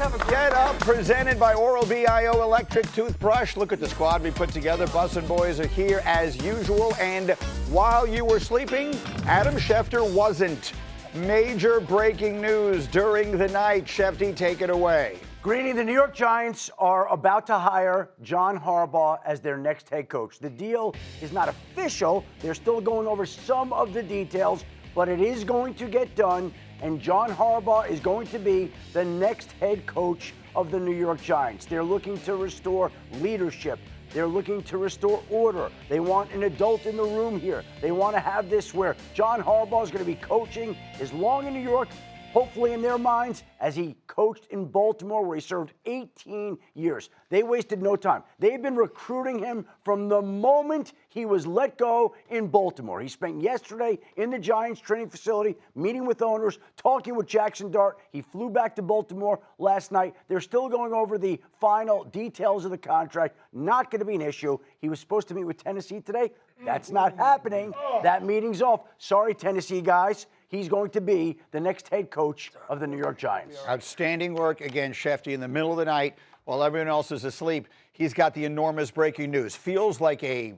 Get up, presented by Oral-B-I-O Electric Toothbrush. Look at the squad we put together. Bussin' Boys are here as usual. And while you were sleeping, Adam Schefter wasn't. Major breaking news during the night. Schefty, take it away. Greeny, the New York Giants are about to hire John Harbaugh as their next head coach. The deal is not official. They're still going over some of the details, but it is going to get done, and John Harbaugh is going to be the next head coach of the New York Giants. They're looking to restore leadership. They're looking to restore order. They want an adult in the room here. They want to have this where John Harbaugh is going to be coaching as long in New York, hopefully in their minds, as he coached in Baltimore, where he served 18 years. They wasted no time. They've been recruiting him from the moment he was let go in Baltimore. He spent yesterday in the Giants training facility, meeting with owners, talking with Jaxson. He flew back to Baltimore last night. They're still going over the final details of the contract. Not going to be an issue. He was supposed to meet with Tennessee today. That's not happening. That meeting's off. Sorry, Tennessee guys. He's going to be the next head coach of the New York Giants. Outstanding work again, Schefty, in the middle of the night while everyone else is asleep. He's got the enormous breaking news. Feels like a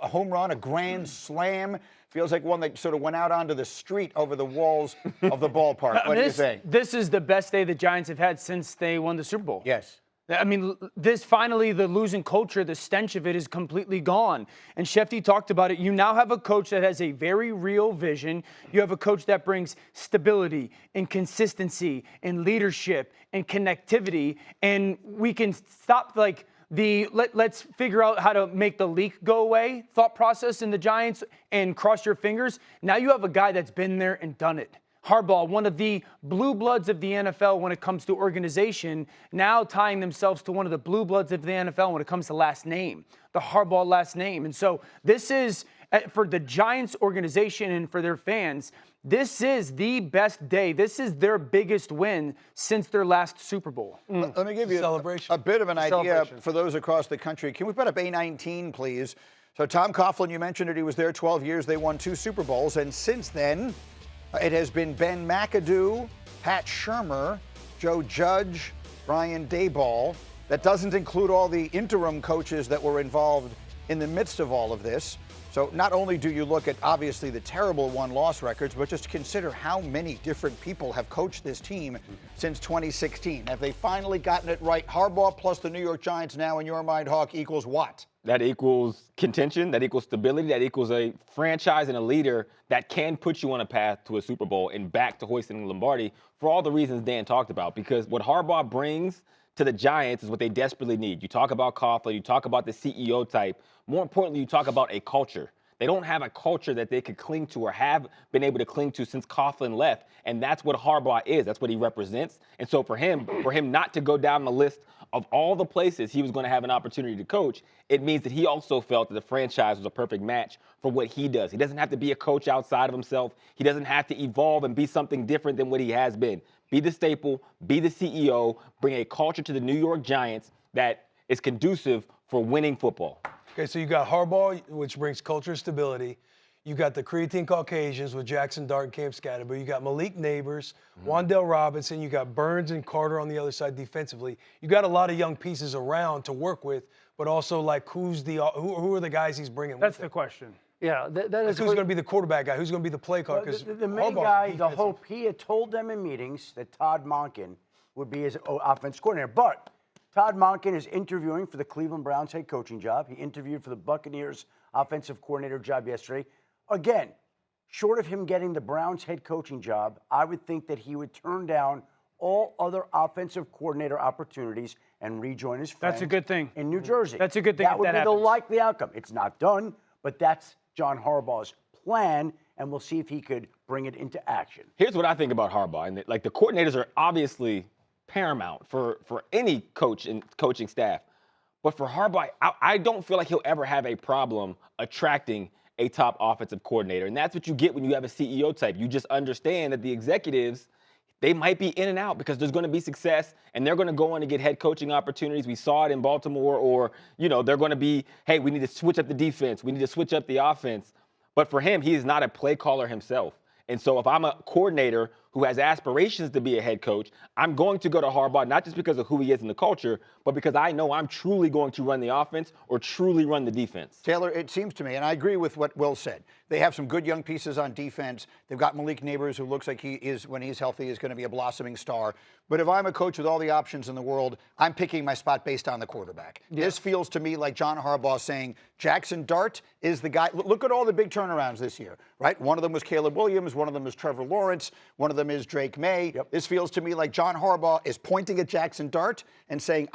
home run, a grand slam. Feels like one that sort of went out onto the street over the walls of the ballpark. What do you think? This is the best day the Giants have had since they won the Super Bowl. Yes. I mean, finally, the losing culture, the stench of it is completely gone. And Schefty talked about it. You now have a coach that has a very real vision. You have a coach that brings stability and consistency and leadership and connectivity. And we can stop let's figure out how to make the leak go away thought process in the Giants and cross your fingers. Now you have a guy that's been there and done it. Harbaugh, one of the blue bloods of the NFL when it comes to organization, now tying themselves to one of the blue bloods of the NFL when it comes to last name, the Harbaugh last name. And so this is, for the Giants organization and for their fans, this is the best day. This is their biggest win since their last Super Bowl. Let me give you a bit of an idea for those across the country. Can we put up A19, please? So Tom Coughlin, you mentioned it. He was there 12 years. They won 2 Super Bowls. And since then, it has been Ben McAdoo, Pat Shurmur, Joe Judge, Brian Daboll. That doesn't include all the interim coaches that were involved in the midst of all of this. So not only do you look at, obviously, the terrible one-loss records, but just consider how many different people have coached this team since 2016. Have they finally gotten it right? Harbaugh plus the New York Giants now, in your mind, Hawk, equals what? That equals contention, that equals stability, that equals a franchise and a leader that can put you on a path to a Super Bowl and back to hoisting the Lombardi for all the reasons Dan talked about. Because what Harbaugh brings to the Giants is what they desperately need. You talk about Coughlin, you talk about the CEO type. More importantly, you talk about a culture. They don't have a culture that they could cling to or have been able to cling to since Coughlin left. And that's what Harbaugh is. That's what he represents. And so for him not to go down the list of all the places he was going to have an opportunity to coach, it means that he also felt that the franchise was a perfect match for what he does. He doesn't have to be a coach outside of himself. He doesn't have to evolve and be something different than what he has been. Be the staple, be the CEO, bring a culture to the New York Giants that is conducive for winning football. Okay, so you got Harbaugh, which brings culture stability. You got the creatine Caucasians with Jaxson, Dart, and Cam Scatterby. You got Malik Neighbors, Wan'Dale Robinson. You got Burns and Carter on the other side defensively. You got a lot of young pieces around to work with, but also who are the guys he's bringing? That's with the question. Yeah, that is who's going to be the quarterback guy? Who's going to be the play caller? The main guy, the hope, he had told them in meetings that Todd Monken would be his offense coordinator. But Todd Monken is interviewing for the Cleveland Browns head coaching job. He interviewed for the Buccaneers offensive coordinator job yesterday. Again, short of him getting the Browns head coaching job, I would think that he would turn down all other offensive coordinator opportunities and rejoin his friends. That's a good thing. In New Jersey. That's a good thing. That would be the likely outcome. It's not done, but that's John Harbaugh's plan, and we'll see if he could bring it into action. Here's what I think about Harbaugh. And the coordinators are obviously paramount for any coach and coaching staff. But for Harbaugh, I don't feel like he'll ever have a problem attracting a top offensive coordinator. And that's what you get when you have a CEO type. You just understand that the executives, they might be in and out because there's going to be success and they're going to go on to get head coaching opportunities. We saw it in Baltimore, or, they're going to be, hey, we need to switch up the defense. We need to switch up the offense. But for him, he is not a play caller himself. And so if I'm a coordinator who has aspirations to be a head coach, I'm going to go to Harbaugh, not just because of who he is in the culture, but because I know I'm truly going to run the offense or truly run the defense. Taylor, it seems to me, and I agree with what Will said, they have some good young pieces on defense. They've got Malik Neighbors, who looks like he is, when he's healthy, is going to be a blossoming star. But if I'm a coach with all the options in the world, I'm picking my spot based on the quarterback. Yeah. This feels to me like John Harbaugh saying Jaxson Dart is the guy. Look at all the big turnarounds this year, right? One of them was Caleb Williams. One of them is Trevor Lawrence. One of them is Drake May. Yep. This feels to me like John Harbaugh is pointing at Jaxson Dart and saying,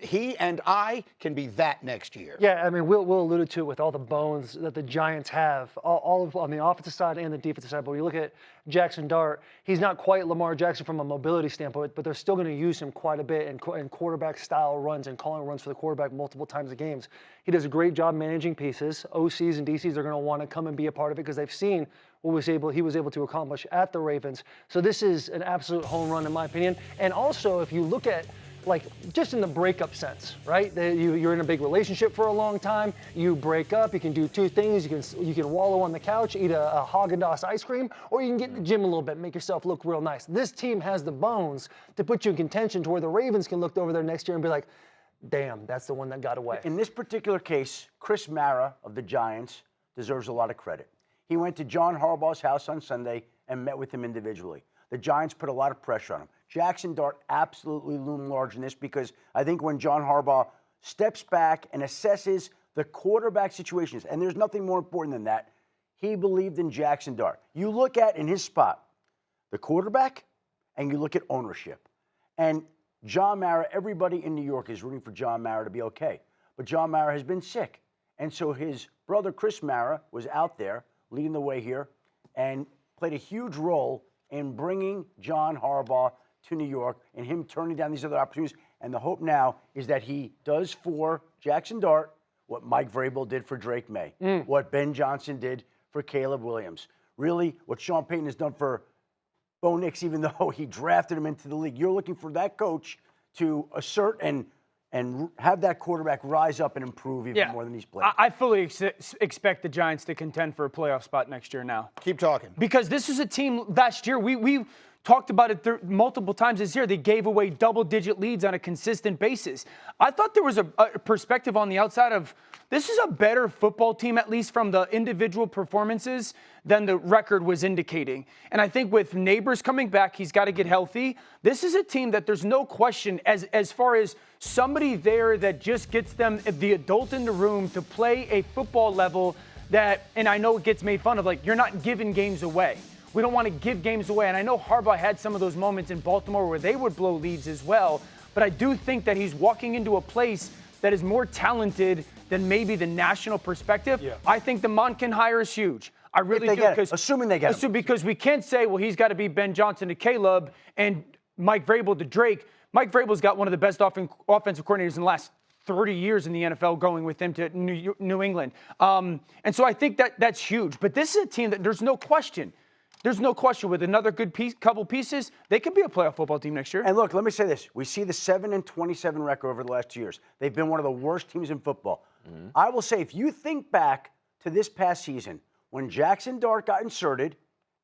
he and I can be that next year. Yeah, I mean, Will alluded to it with all the bones that the Giants have, all of, on the offensive side and the defensive side. But when you look at Jaxson Dart, he's not quite Lamar Jackson from a mobility standpoint, but they're still going to use him quite a bit in quarterback-style runs and calling runs for the quarterback multiple times a game. He does a great job managing pieces. OCs and DCs are going to want to come and be a part of it because they've seen what he was able to accomplish at the Ravens. So this is an absolute home run in my opinion. And also, if you look at like just in the breakup sense, right? You're in a big relationship for a long time. You break up. You can do two things. You can wallow on the couch, eat a Haagen-Dazs ice cream, or you can get in the gym a little bit, make yourself look real nice. This team has the bones to put you in contention to where the Ravens can look over there next year and be like, damn, that's the one that got away. In this particular case, Chris Mara of the Giants deserves a lot of credit. He went to John Harbaugh's house on Sunday and met with him individually. The Giants put a lot of pressure on him. Jaxson Dart absolutely loomed large in this because I think when John Harbaugh steps back and assesses the quarterback situations, and there's nothing more important than that, he believed in Jaxson Dart. You look at, in his spot, the quarterback, and you look at ownership. And John Mara, everybody in New York is rooting for John Mara to be okay. But John Mara has been sick. And so his brother, Chris Mara, was out there leading the way here and played a huge role in bringing John Harbaugh to New York and him turning down these other opportunities. And the hope now is that he does for Jaxson Dart what Mike Vrabel did for Drake May, what Ben Johnson did for Caleb Williams, really what Sean Payton has done for Bo Nix, even though he drafted him into the league. You're looking for that coach to assert and have that quarterback rise up and improve even more than he's played. I fully expect the Giants to contend for a playoff spot next year now. Keep talking. Because this is a team last year, we talked about it multiple times this year. They gave away double-digit leads on a consistent basis. I thought there was a perspective on the outside of this is a better football team, at least from the individual performances, than the record was indicating. And I think with Neighbors coming back, he's got to get healthy. This is a team that there's no question as far as somebody there that just gets them, the adult in the room, to play a football level that, and I know it gets made fun of, like, you're not giving games away. We don't want to give games away. And I know Harbaugh had some of those moments in Baltimore where they would blow leads as well. But I do think that he's walking into a place that is more talented than maybe the national perspective. Yeah. I think the Monken hire is huge. I really do. Assuming they get him. Because we can't say, well, he's got to be Ben Johnson to Caleb and Mike Vrabel to Drake. Mike Vrabel's got one of the best offensive coordinators in the last 30 years in the NFL, going with him to New England. And so I think that's huge. But this is a team that there's no question. There's no question with another good couple pieces, they could be a playoff football team next year. And look, let me say this. We see the 7-27 record over the last 2 years. They've been one of the worst teams in football. I will say, if you think back to this past season, when Jaxson Dart got inserted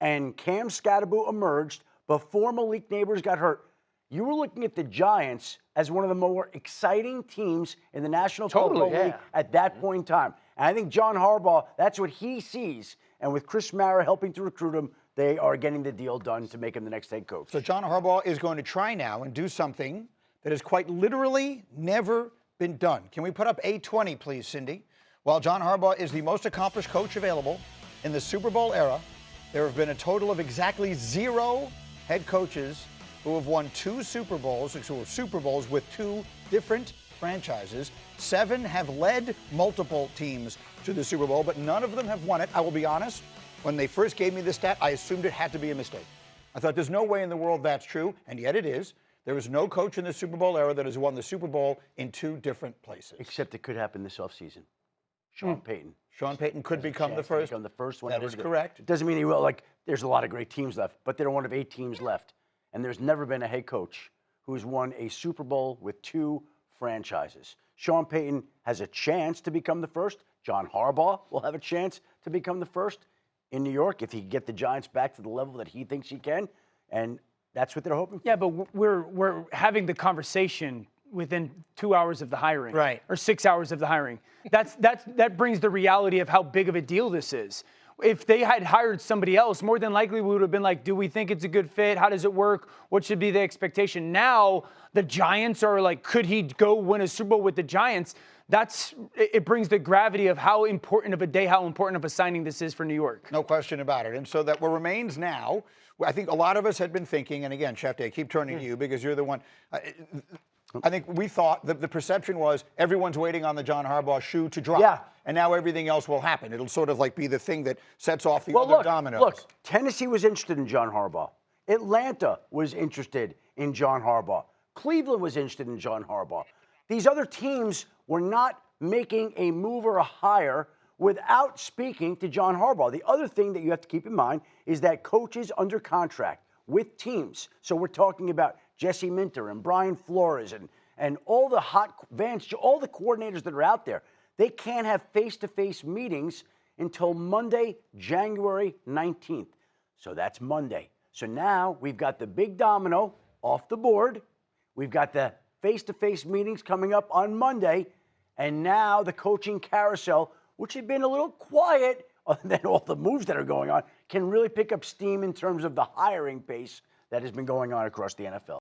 and Cam Scatterbo emerged before Malik Neighbors got hurt, you were looking at the Giants as one of the more exciting teams in the National Football League at that point in time. And I think John Harbaugh, that's what he sees. And with Chris Mara helping to recruit him, they are getting the deal done to make him the next head coach. So John Harbaugh is going to try now and do something that has quite literally never been done. Can we put up A20, please, Cindy? While John Harbaugh is the most accomplished coach available in the Super Bowl era, there have been a total of exactly 0 head coaches who have won 2 Super Bowls, with 2 different franchises. 7 have led multiple teams to the Super Bowl, but none of them have won it. I will be honest, when they first gave me this stat, I assumed it had to be a mistake. I thought there's no way in the world that's true, and yet it is. There is no coach in the Super Bowl era that has won the Super Bowl in 2 different places. Except it could happen this offseason. Sean Payton. Sean Payton could become the first. Become the first one. That is correct. It doesn't mean he will. Like, there's a lot of great teams left, but they're one of 8 teams left. And there's never been a head coach who's won a Super Bowl with 2 franchises. Sean Payton has a chance to become the first. John Harbaugh will have a chance to become the first in New York if he can get the Giants back to the level that he thinks he can. And that's what they're hoping for. Yeah, but we're having the conversation within 2 hours of the hiring, right, or 6 hours of the hiring. That brings the reality of how big of a deal this is. If they had hired somebody else, more than likely we would have been like, do we think it's a good fit? How does it work? What should be the expectation? Now the Giants are like, could he go win a Super Bowl with the Giants? It brings the gravity of how important of a day, how important of a signing this is for New York. No question about it. And so that what remains now, I think a lot of us had been thinking, and again, Schefty, I keep turning to you because you're the one. I think we thought the perception was everyone's waiting on the John Harbaugh shoe to drop. Yeah. And now everything else will happen. It'll sort of like be the thing that sets off the other dominoes. Look, Tennessee was interested in John Harbaugh. Atlanta was interested in John Harbaugh. Cleveland was interested in John Harbaugh. These other teams were not making a move or a hire without speaking to John Harbaugh. The other thing that you have to keep in mind is that coaches under contract with teams. So we're talking about Jesse Minter and Brian Flores and all the all the coordinators that are out there. They can't have face-to-face meetings until Monday, January 19th. So that's Monday. So now we've got the big domino off the board. We've got the face-to-face meetings coming up on Monday. And now the coaching carousel, which had been a little quiet other than all the moves that are going on, can really pick up steam in terms of the hiring pace that has been going on across the NFL.